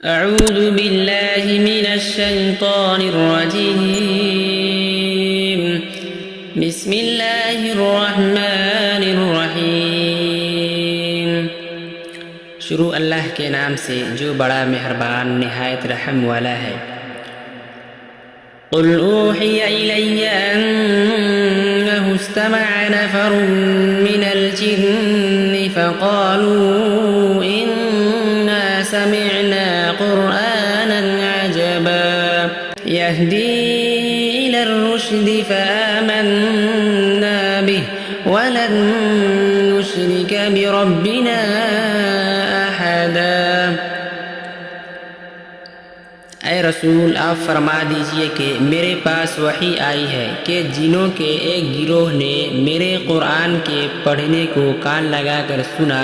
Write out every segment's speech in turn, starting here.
أعوذ بالله من الشيطان الرجيم بسم الله الرحمن الرحيم شروع اللہ کے نام سے جو بڑا مہربان نہایت رحم والا ہے۔ قل اوحی الی انہ استمع نفر من الجن فقالوا انا سمعنا قرآنا عجبا يهدي الى الرشد فآمنا به ولن نشرك بربنا احدا۔ اے رسول آپ فرما دیجئے کہ میرے پاس وحی آئی ہے کہ جنوں کے ایک گروہ نے میرے قرآن کے پڑھنے کو کان لگا کر سنا،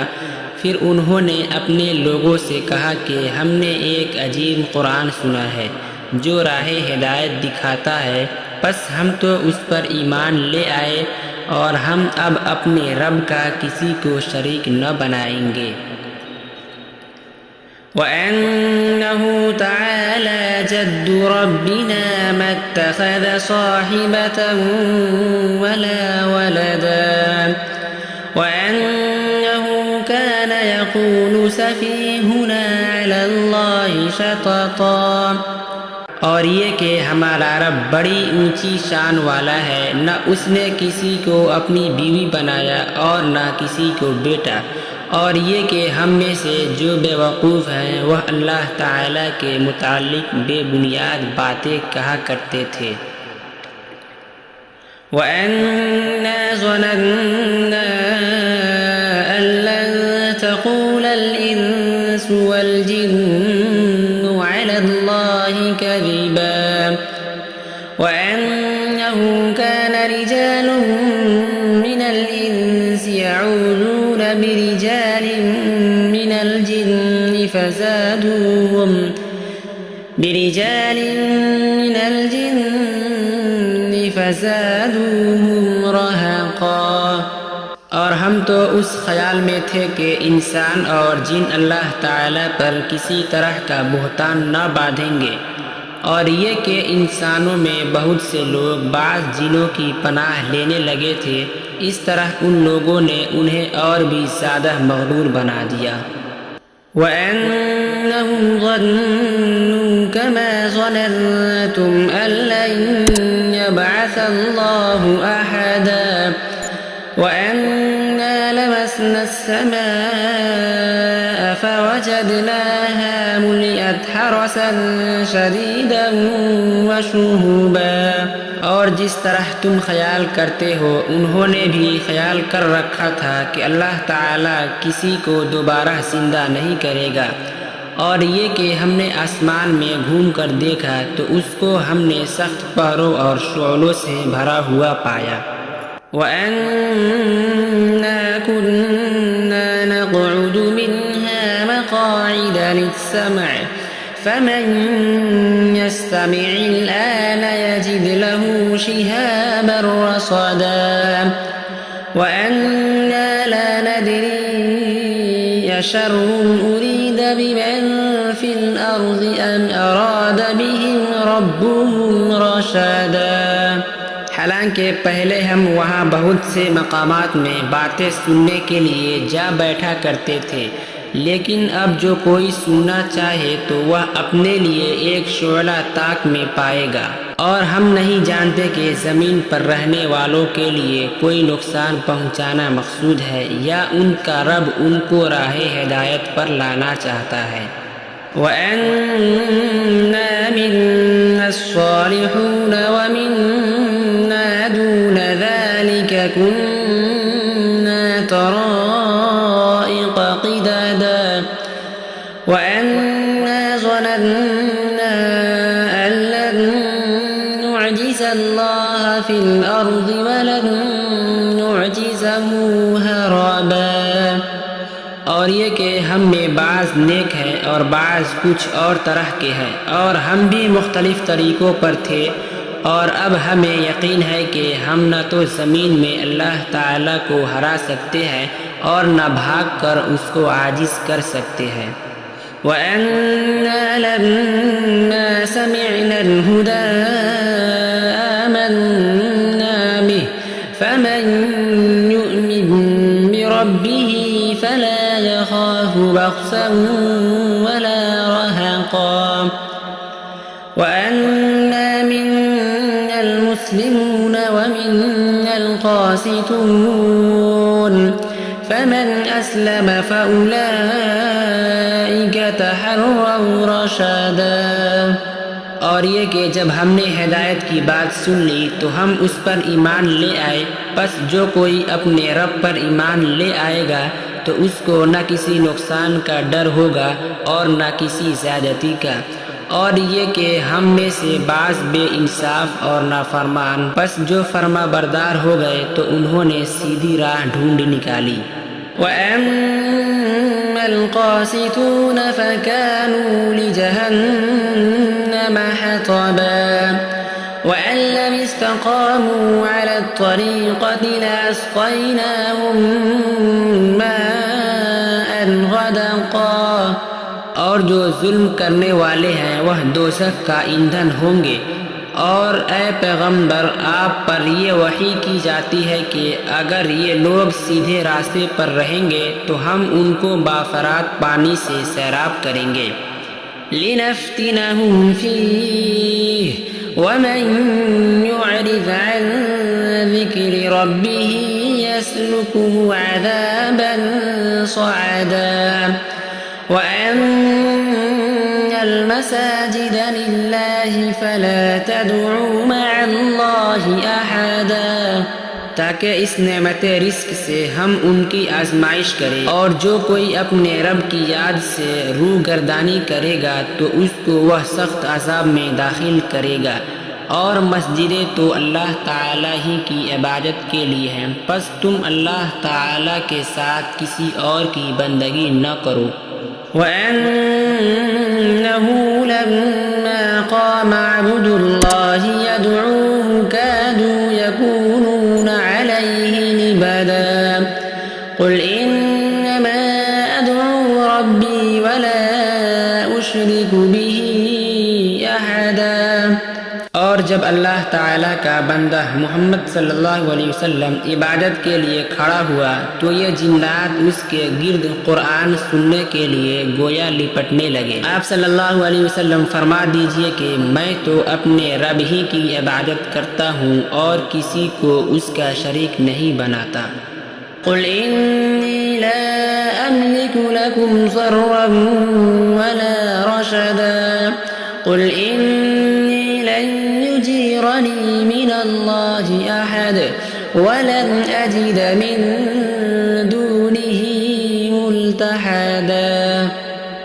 پھر انہوں نے اپنے لوگوں سے کہا کہ ہم نے ایک عجیب قرآن سنا ہے جو راہ ہدایت دکھاتا ہے، پس ہم تو اس پر ایمان لے آئے اور ہم اب اپنے رب کا کسی کو شریک نہ بنائیں گے۔ وَأَنَّهُ تَعَالَى جَدُّ رَبِّنَا مَا اتَّخَذَ صَاحِبَةً وَلَا وَلَدًا وَأَنَّهُ كَانَ يَقُولُ سَفِيهُنَا عَلَى اللَّهِ شَطَطًا، اور یہ کہ ہمارا رب بڑی اونچی شان والا ہے، نہ اس نے کسی کو اپنی بیوی بنایا اور نہ کسی کو بیٹا، اور یہ کہ ہم میں سے جو بے وقوف ہیں وہ اللہ تعالیٰ کے متعلق بے بنیاد باتیں کہا کرتے تھے۔ وَأَنَّا ظَنَنَّا أَن لَّن تَقُولَ الْإِنسُ وَالْجِنُّ عَلَى اللَّهِ كَذِبًا وَأَنَّهُ كَانَ رِجَالٌ مِّنَ الْإِنسِ يَعُوذُونَ برجال من الجن فزادوهم رهقا، اور ہم تو اس خیال میں تھے کہ انسان اور جن اللہ تعالیٰ پر کسی طرح کا بہتان نہ باندھیں گے، اور یہ کہ انسانوں میں بہت سے لوگ بعض جنوں کی پناہ لینے لگے تھے، اس طرح ان لوگوں نے انہیں اور بھی زیادہ مغرور بنا دیا۔ وَأَنَّهُمْ ظَنُّوا كَمَا ظَنَنْتُمْ أَن لَّن يَبْعَثَ اللَّهُ أَحَدًا وَأَنَّا لَمَسْنَا السَّمَاءَ فَوَجَدْنَاهَا مُلِئَتْ حَرَسًا شَدِيدًا وَشُهُبًا، اور جس طرح تم خیال کرتے ہو انہوں نے بھی خیال کر رکھا تھا کہ اللہ تعالیٰ کسی کو دوبارہ زندہ نہیں کرے گا، اور یہ کہ ہم نے آسمان میں گھوم کر دیکھا تو اس کو ہم نے سخت پہروں اور شعلوں سے بھرا ہوا پایا۔ وَأَنَّا كُنَّا نَقْعُدُ مِنْهَا مَقَاعِدَ لِلسَّمْعِ فَمَنْ يَسْتَمِعِ الْآنَ يَجِدْ لَهُ شِهَابًا رَّصَدًا وَأَنَّا لَا نَدْرِي أَشَرٌّ أُرِيدَ بِمَنْ فِي الْأَرْضِ أَمْ أَرَادَ بِهِمْ رَبُّهُمْ رَشَدًا، حالانکہ پہلے ہم وہاں بہت سے مقامات میں باتیں سننے کے لیے جا بیٹھا کرتے تھے، لیکن اب جو کوئی سننا چاہے تو وہ اپنے لیے ایک شعلہ طاق میں پائے گا، اور ہم نہیں جانتے کہ زمین پر رہنے والوں کے لیے کوئی نقصان پہنچانا مقصود ہے یا ان کا رب ان کو راہ ہدایت پر لانا چاہتا ہے۔ وَأَنَّا مِنَّا الصَّالِحُونَ وَمِنَّا دُونَ ذَلِكَ كُنَّا طَرَائِقَ قِدَدًا وَأَنَّا ظَنَنَّا أَن لَّن نُّعْجِزَ اللَّهَ فِي الْأَرْضِ وَلَن نُّعْجِزَهُ هَرَبًا، اور یہ کہ ہم میں بعض نیک ہے اور بعض کچھ اور طرح کے ہیں، اور ہم بھی مختلف طریقوں پر تھے، اور اب ہمیں یقین ہے کہ ہم نہ تو زمین میں اللہ تعالیٰ کو ہرا سکتے ہیں اور نہ بھاگ کر اس کو عاجز کر سکتے ہیں۔ وَأَنَّا أنا سمعنا الهدى آمنا به فمن يؤمن بربه فلا يخاف بخسا ولا رهقا وأنا منا المسلمون ومنا القاسطون فمن أسلم فأولئك تحروا رشدا۔ اور یہ کہ جب ہم نے ہدایت کی بات سن لی تو ہم اس پر ایمان لے آئے، پس جو کوئی اپنے رب پر ایمان لے آئے گا تو اس کو نہ کسی نقصان کا ڈر ہوگا اور نہ کسی زیادتی کا۔ اور یہ کہ ہم میں سے بعض بے انصاف اور نافرمان، پس جو فرما بردار ہو گئے تو انہوں نے سیدھی راہ ڈھونڈ نکالی۔ وَأَمَّا الْقَاسِطُونَ فَكَانُوا لِجَهَنَّمَ حَطَبًا وَأَن لَّمْ اسْتَقَامُوا عَلَى الطَّرِيقَةِ لَأَسْقَيْنَاهُم مَّاءً غَدَقًا۔ اور جو ظلم کرنے والے ہیں وہ دوزخ کا ایندھن ہوں گے۔ اور اے پیغمبر، آپ پر یہ وحی کی جاتی ہے کہ اگر یہ لوگ سیدھے راستے پر رہیں گے تو ہم ان کو بافرات پانی سے سیراب کریں گے۔ لِنَفْتِنَهُمْ فِيهِ وَمَن يُعْرِضْ عَن ذِكْرِ رَبِّهِ يَسْلُكْهُ عَذَابًا صَعَدًا وَأَنَّ الْمَسَاجِدَ لِلَّهِ فَلَا تَدْعُوا مَعَ اللَّهِ أَحَدًا، تاکہ اس نعمت رزق سے ہم ان کی آزمائش کریں۔ اور جو کوئی اپنے رب کی یاد سے روح گردانی کرے گا تو اس کو وہ سخت عذاب میں داخل کرے گا۔ اور مسجدیں تو اللہ تعالیٰ ہی کی عبادت کے لیے ہیں، پس تم اللہ تعالیٰ کے ساتھ کسی اور کی بندگی نہ کرو۔ وَأَنَّهُ لَمَّا قَامَ عَبْدُ اللَّهِ يَدْعُوهُ كَادُوا يَكُونُونَ عَلَيْهِ لِبَدًا قُلْ إِنَّمَا أَدْعُو رَبِّي وَلَا أُشْرِكُ بِهِ أَحَدًا۔ اور جب اللہ تعالیٰ کا بندہ محمد صلی اللہ علیہ وسلم عبادت کے لیے کھڑا ہوا تو یہ جنات اس کے گرد قرآن سننے کے لیے گویا لپٹنے لگے۔ آپ صلی اللہ علیہ وسلم فرما دیجئے کہ میں تو اپنے رب ہی کی عبادت کرتا ہوں اور کسی کو اس کا شریک نہیں بناتا۔ قُلْ إِنِّي لَا أَمْلِكُ لَكُمْ ضَرًّا وَلَا رَشَدًا قُلْ إِنِّي لَن يُجِيرَنِي مِنَ اللَّهِ أَحَدٌ وَلَنْ أَجِدَ مِن دُونِهِ مُلْتَحَدًا۔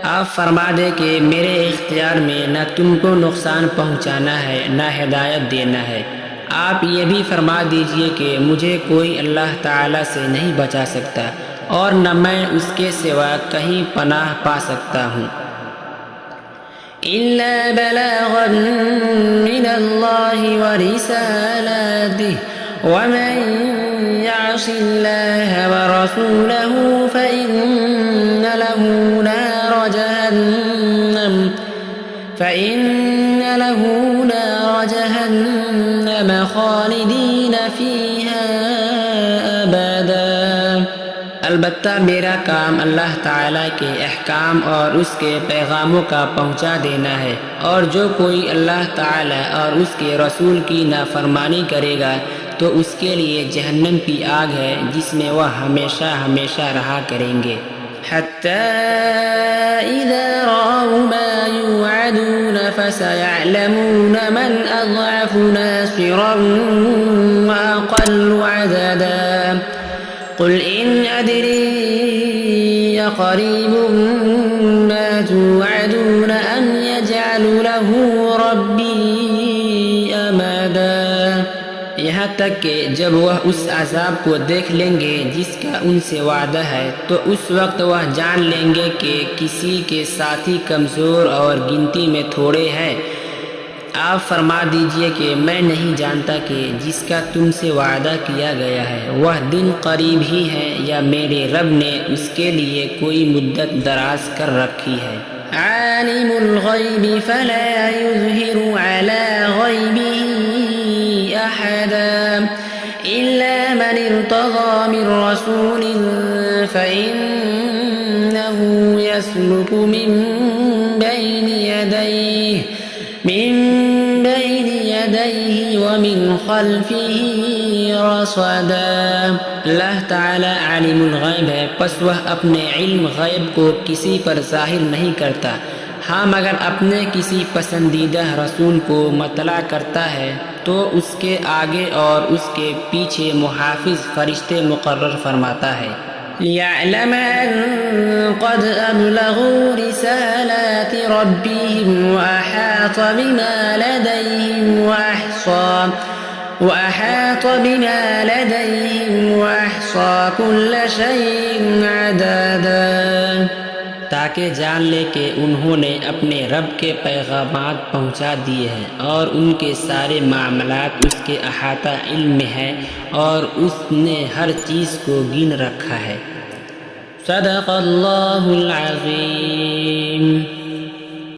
آپ فرما دیں کہ میرے اختیار میں نہ تم کو نقصان پہنچانا ہے نہ ہدایت دینا ہے۔ آپ یہ بھی فرما دیجئے کہ مجھے کوئی اللہ تعالیٰ سے نہیں بچا سکتا اور نہ میں اس کے سوا کہیں پناہ پا سکتا ہوں۔ إِلَّا بَلَاغًا مِّنَ اللَّهِ وَرِسَالَاتِهِ وَمَن يَعْصِ اللَّهَ وَرَسُولَهُ فَإِنَّ له نَارَ جَهَنَّمَ خَالِدِينَ فِيهَا أَبَدًا۔ البتہ میرا کام اللہ تعالیٰ کے احکام اور اس کے پیغاموں کا پہنچا دینا ہے، اور جو کوئی اللہ تعالیٰ اور اس کے رسول کی نافرمانی کرے گا تو اس کے لیے جہنم کی آگ ہے جس میں وہ ہمیشہ ہمیشہ رہا کریں گے۔ حَتَّى إِذَا رَأَوْا مَا يُوعَدُونَ فَسَيَعْلَمُونَ مَنْ أَضْعَفُ نَاصِرًا وَأَقَلُّ عَدَدًا قُلْ إِنْ أَدْرِي أَقَرِيبٌ مَا تُوعَدُونَ أَمْ يَجْعَلُ لَهُ رَبِّي أَمَدًا۔ یہاں تک کہ جب وہ اس عذاب کو دیکھ لیں گے جس کا ان سے وعدہ ہے تو اس وقت وہ جان لیں گے کہ کسی کے ساتھی کمزور اور گنتی میں تھوڑے ہیں۔ آپ فرما دیجئے کہ میں نہیں جانتا کہ جس کا تم سے وعدہ کیا گیا ہے وہ دن قریب ہی ہے یا میرے رب نے اس کے لیے کوئی مدت دراز کر رکھی ہے۔ عالم الغيب فلا يظهر على غيبه أحدا إلا من ارتضى من رسول فإنه يسلك من بين يديه ومن خلفه رصدا۔ اللہ تعالی عالم الغیب ہے، پس وہ اپنے علم غیب کو کسی پر ظاہر نہیں کرتا، ہاں مگر اپنے کسی پسندیدہ رسول کو مطلع کرتا ہے تو اس کے آگے اور اس کے پیچھے محافظ فرشتے مقرر فرماتا ہے۔ لِيَعْلَمَ أَن قَدْ أَبْلَغُوا رِسَالَاتِ رَبِّهِمْ وَأَحَاطَ بِمَا لَدَيْهِمْ وَأَحْصَى كُلَّ شَيْءٍ عَدَدًا، تاکہ جان لے کہ انہوں نے اپنے رب کے پیغامات پہنچا دیے ہیں اور ان کے سارے معاملات اس کے احاطہ علم میں ہیں اور اس نے ہر چیز کو گن رکھا ہے۔ صدق اللہ العظیم۔